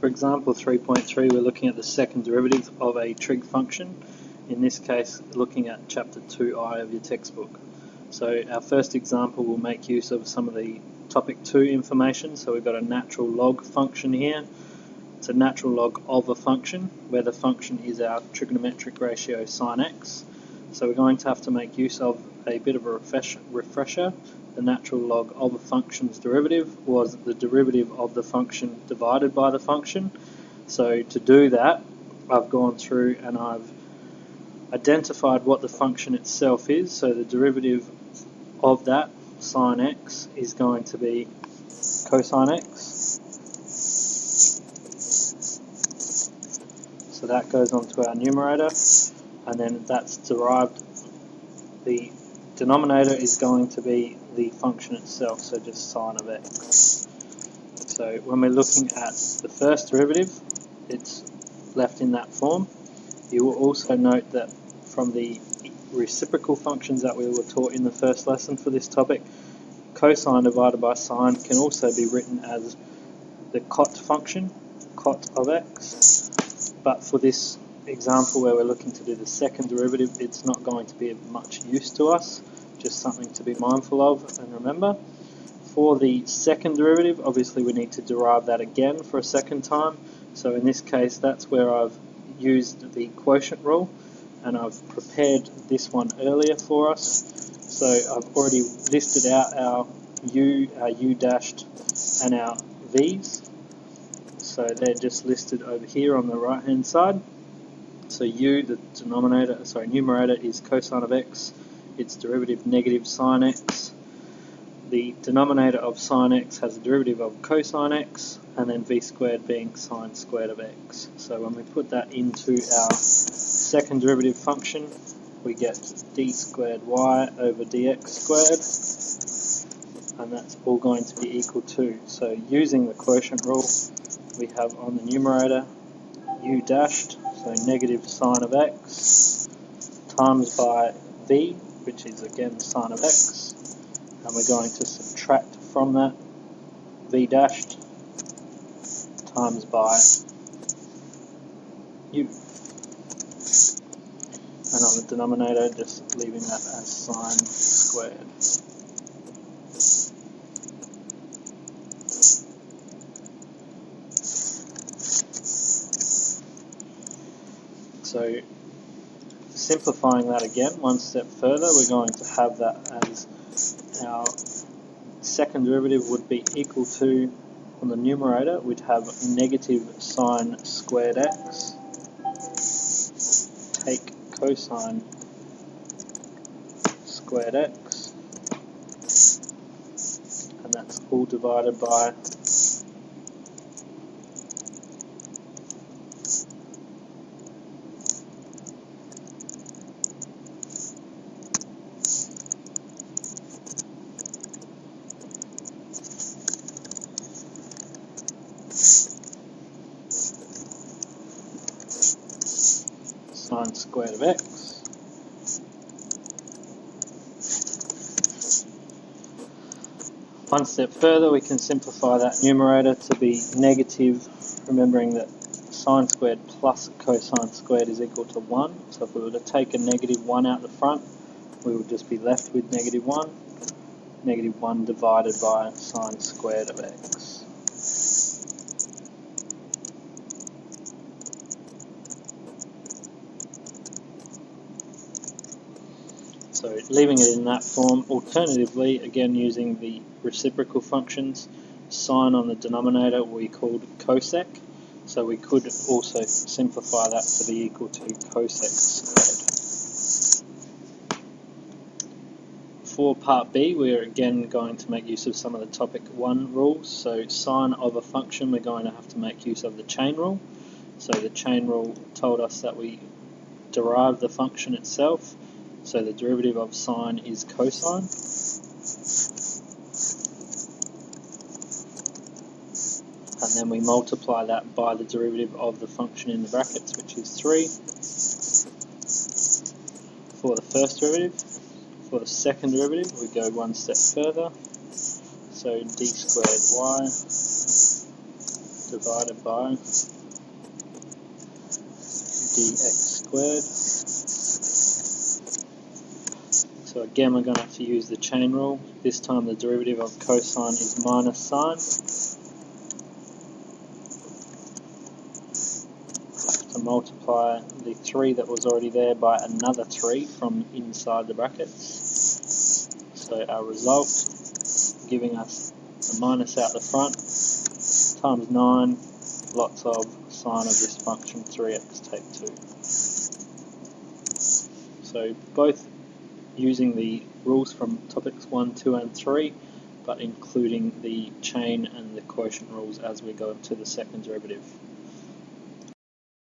example 3.3, we're looking at the second derivative of a trig function, in this case looking at chapter 2i of your textbook. So our first example will make use of some of the topic 2 information. So we've got a natural log function here. It's a natural log of a function where the function is our trigonometric ratio sine x. So we're going to have to make use of a bit of a refresher. The natural log of a function's derivative was the derivative of the function divided by the function. So to do that, I've gone through and I've identified what the function itself is. So the derivative of that, sine x, is going to be cosine x. So that goes onto our numerator, and then that's derived. The denominator is going to be the function itself, so just sine of x. So when we're looking at the first derivative, it's left in that form. You will also note that from the reciprocal functions that we were taught in the first lesson for this topic, cosine divided by sine can also be written as the cot function, cot of x. But for this example where we're looking to do the second derivative, it's not going to be of much use to us, just something to be mindful of and remember. For the second derivative, obviously we need to derive that again for a second time. So in this case, that's where I've used the quotient rule, and I've prepared this one earlier for us. So I've already listed out our u dashed, and our v's. So they're just listed over here on the right hand side. So u, the numerator is cosine of x, its derivative negative sine x. The denominator of sine x has a derivative of cosine x, and then v squared being sine squared of x. So when we put that into our second derivative function, we get d squared y over dx squared, and that's all going to be equal to, so using the quotient rule, we have on the numerator u dashed, so negative sine of x, times by v, which is again sine of x, and we're going to subtract from that v dashed times by u. And on the denominator, just leaving that as sine squared. So simplifying that again one step further, we're going to have that as our second derivative would be equal to, on the numerator, we'd have negative sine squared x, take cosine squared x, and that's all divided by sine squared of x. One step further, we can simplify that numerator to be negative, remembering that sine squared plus cosine squared is equal to 1. So if we were to take a negative 1 out the front, we would just be left with negative 1. Negative 1 divided by sine squared of x. So leaving it in that form, alternatively, again using the reciprocal functions, sine on the denominator we called cosec, so we could also simplify that to be equal to cosec squared. For part B, we're again going to make use of some of the topic 1 rules. So sine of a function, we're going to have to make use of the chain rule. So the chain rule told us that we derive the function itself. So the derivative of sine is cosine. And then we multiply that by the derivative of the function in the brackets, which is 3 for the first derivative. For the second derivative, we go one step further. So d squared y divided by dx squared. So again, we're going to have to use the chain rule. This time the derivative of cosine is minus sine. To multiply the 3 that was already there by another 3 from inside the brackets. So our result, giving us a minus out the front, times 9, lots of sine of this function 3x take 2. So both using the rules from topics 1, 2 and 3, but including the chain and the quotient rules as we go to the second derivative.